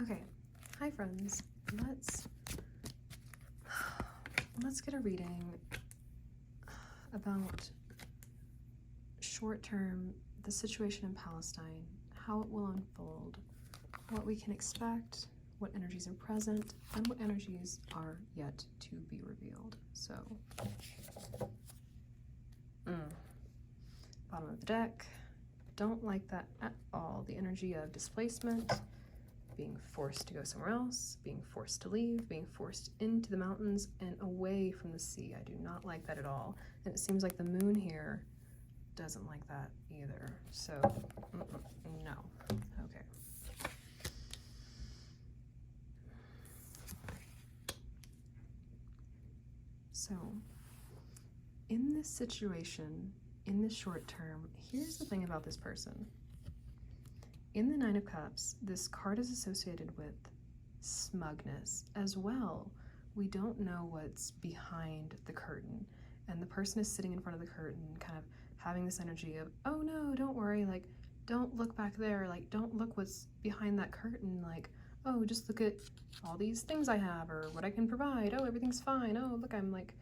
Okay, hi friends. Let's get a reading about short-term, the situation in Palestine, how it will unfold, what we can expect, what energies are present, and what energies are yet to be revealed. So, bottom of the deck, don't like that at all. The energy of displacement, being forced to go somewhere else, being forced to leave, being forced into the mountains and away from the sea. I do not like that at all. And it seems like the moon here doesn't like that either. So, no. Okay. So, in this situation, in the short term, here's the thing about this person. In the Nine of Cups, this card is associated with smugness as well. We don't know what's behind the curtain, and the person is sitting in front of the curtain kind of having this energy of, oh no, don't worry, like, don't look back there, like, don't look what's behind that curtain, like, oh, just look at all these things I have or what I can provide. Oh, everything's fine. Oh, look, I'm like,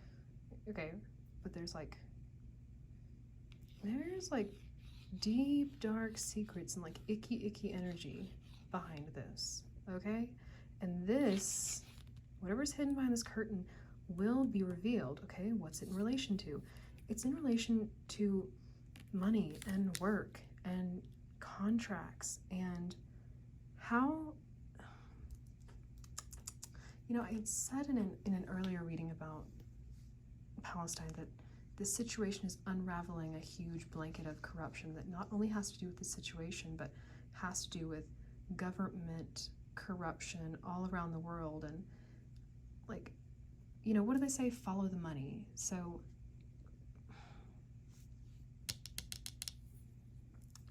okay. But there's like deep, dark secrets and like icky energy behind this, okay? And this, whatever's hidden behind this curtain, will be revealed, okay? What's it in relation to? It's in relation to money and work and contracts and how, you know, I had said in an earlier reading about Palestine that this situation is unraveling a huge blanket of corruption that not only has to do with the situation, but has to do with government corruption all around the world. And like, you know, what do they say? Follow the money. So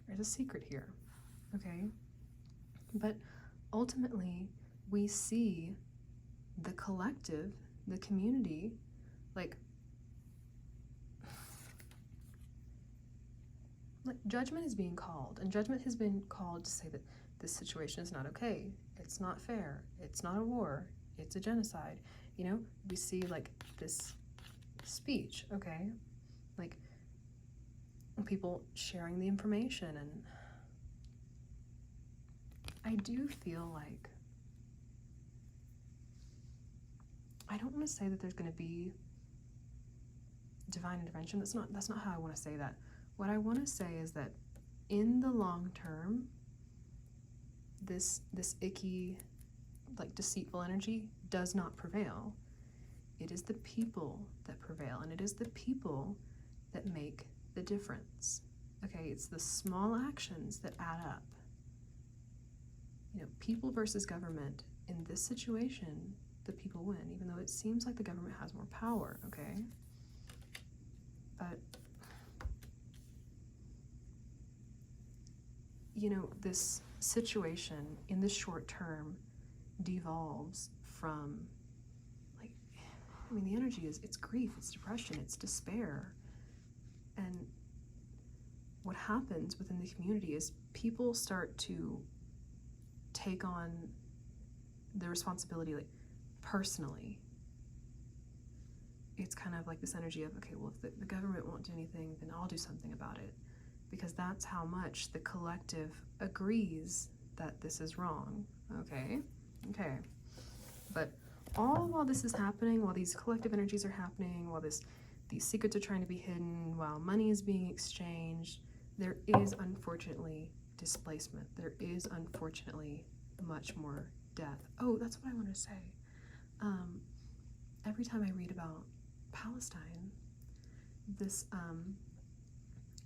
there's a secret here, okay? But ultimately, we see the collective, the community, like judgment is being called, and judgment has been called to say that this situation is not okay, it's not fair, it's not a war, it's a genocide. You know, we see like this speech, okay, like people sharing the information, and I do feel like, I don't want to say that there's going to be divine intervention. That's not how I want to say that. What I want to say is that in the long term, this icky, like deceitful energy does not prevail. It is the people that prevail, and it is the people that make the difference. Okay, it's the small actions that add up. You know, people versus government. In this situation, the people win, even though it seems like the government has more power, okay? But you know, this situation in the short term devolves from, like, I mean, the energy is, it's grief, it's depression, it's despair. And what happens within the community is people start to take on the responsibility, like, personally. It's kind of like this energy of, okay, well, if the government won't do anything, then I'll do something about it. Because that's how much the collective agrees that this is wrong, okay? Okay. But all while this is happening, while these collective energies are happening, while these secrets are trying to be hidden, while money is being exchanged, there is unfortunately displacement. There is unfortunately much more death. Oh, that's what I want to say. Every time I read about Palestine, this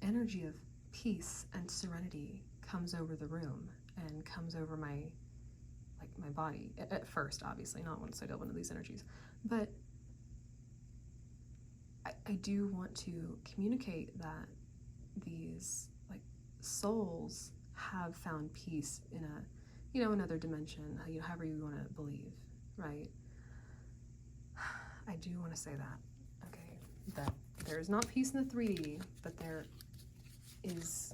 energy of peace and serenity comes over the room and comes over my body at first, obviously, not once I delve into these energies, but I do want to communicate that these like souls have found peace in a, you know, another dimension, you know, however you want to believe, right? I do want to say that, okay, that there is not peace in the 3D, but there is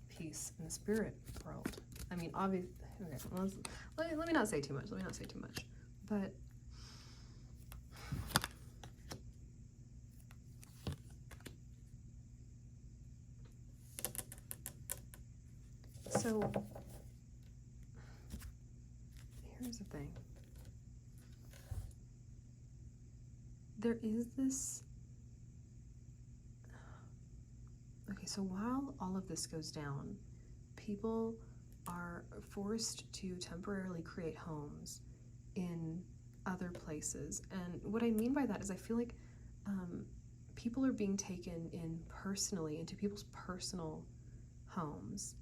peace in the spirit world. I mean, obviously, okay, let me not say too much. But so here's the thing. There is this. Okay, so while all of this goes down, people are forced to temporarily create homes in other places. And what I mean by that is I feel like people are being taken in personally into people's personal homes.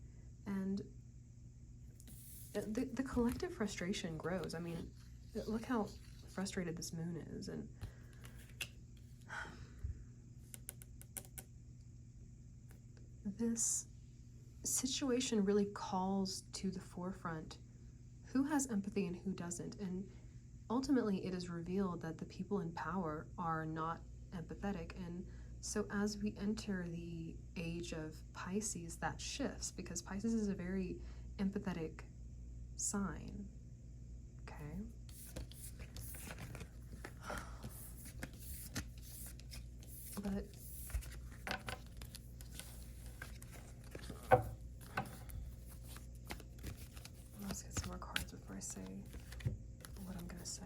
And the collective frustration grows. I mean, look how frustrated this moon is. And this situation really calls to the forefront who has empathy and who doesn't. And ultimately, it is revealed that the people in power are not empathetic. And so as we enter the age of Pisces, that shifts, because Pisces is a very empathetic sign. Okay. But let's get some more cards before I say what I'm going to say.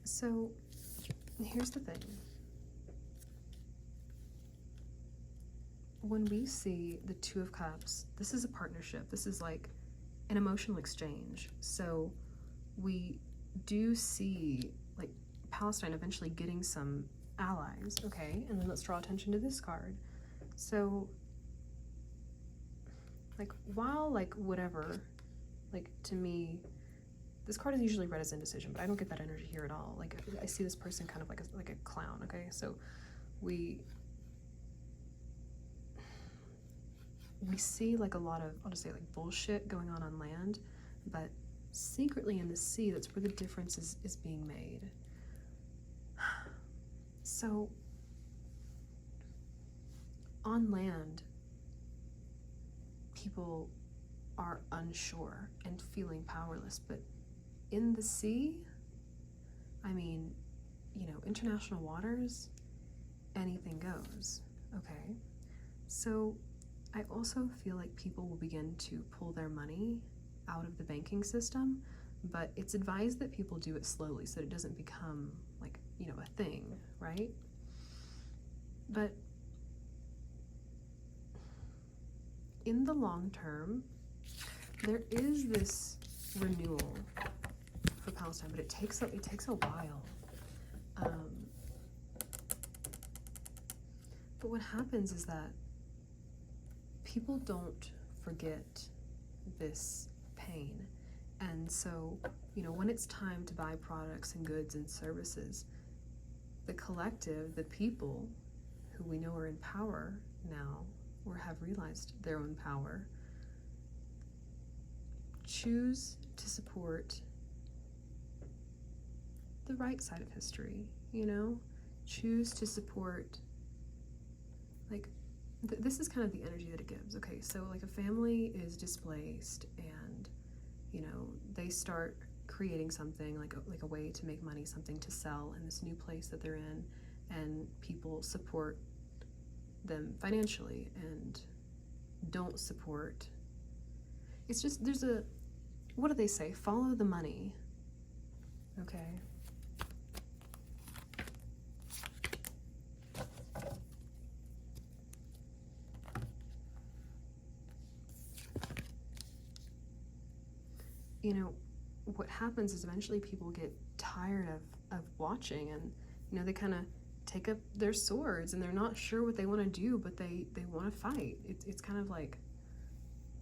So here's the thing. When we see the Two of Cups, this is a partnership. This is like an emotional exchange. So we do see like Palestine eventually getting some allies, okay? And then let's draw attention to this card. So like while like whatever, like to me, this card is usually read as indecision, but I don't get that energy here at all. Like I see this person kind of like a clown, okay? So we see like a lot of, I'll just say like bullshit going on land, but secretly in the sea, that's where the difference is being made. So on land, people are unsure and feeling powerless, but in the sea, I mean, you know, international waters, anything goes, okay? So I also feel like people will begin to pull their money out of the banking system, but it's advised that people do it slowly so that it doesn't become like, you know, a thing, right? But in the long term, there is this renewal for Palestine, but it takes a while. But what happens is that people don't forget this pain. And so, you know, when it's time to buy products and goods and services, the collective, the people who we know are in power now or have realized their own power, choose to support the right side of history, you know? Choose to support, like, this is kind of the energy that it gives. Okay, so like a family is displaced and, you know, they start creating something like a way to make money, something to sell in this new place that they're in, and people support them financially and don't support. It's just, there's a, what do they say? Follow the money. Okay. You know, what happens is eventually people get tired of watching, and, you know, they kind of take up their swords and they're not sure what they want to do, but they want to fight. It's kind of like,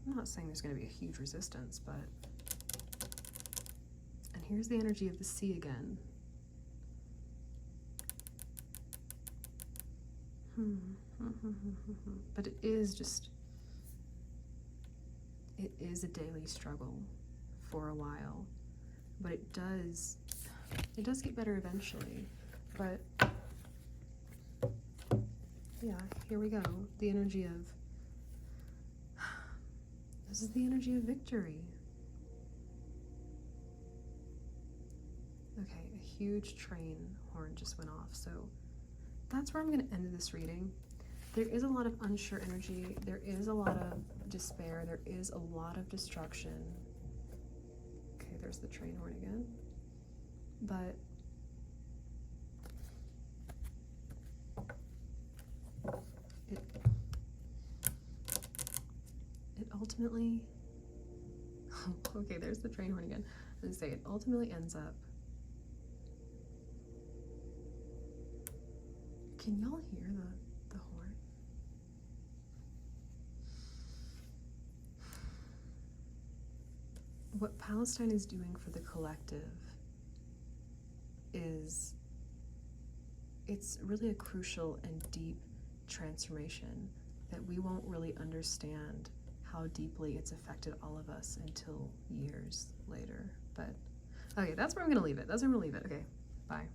I'm not saying there's going to be a huge resistance, but, and here's the energy of the sea again. But it is just, it is a daily struggle for a while, but it does get better eventually. But Yeah, here we go. The energy of, this is the energy of victory. Okay, a huge train horn just went off, so that's where I'm going to end this reading. There is a lot of unsure energy. There is a lot of despair. There is a lot of destruction. Okay, there's the train horn again. But it ultimately, okay, there's the train horn again. I was gonna say, it ultimately ends up, can y'all hear the horn? What Palestine is doing for the collective is, it's really a crucial and deep transformation that we won't really understand how deeply it's affected all of us until years later. But okay, that's where I'm gonna leave it. Okay, bye.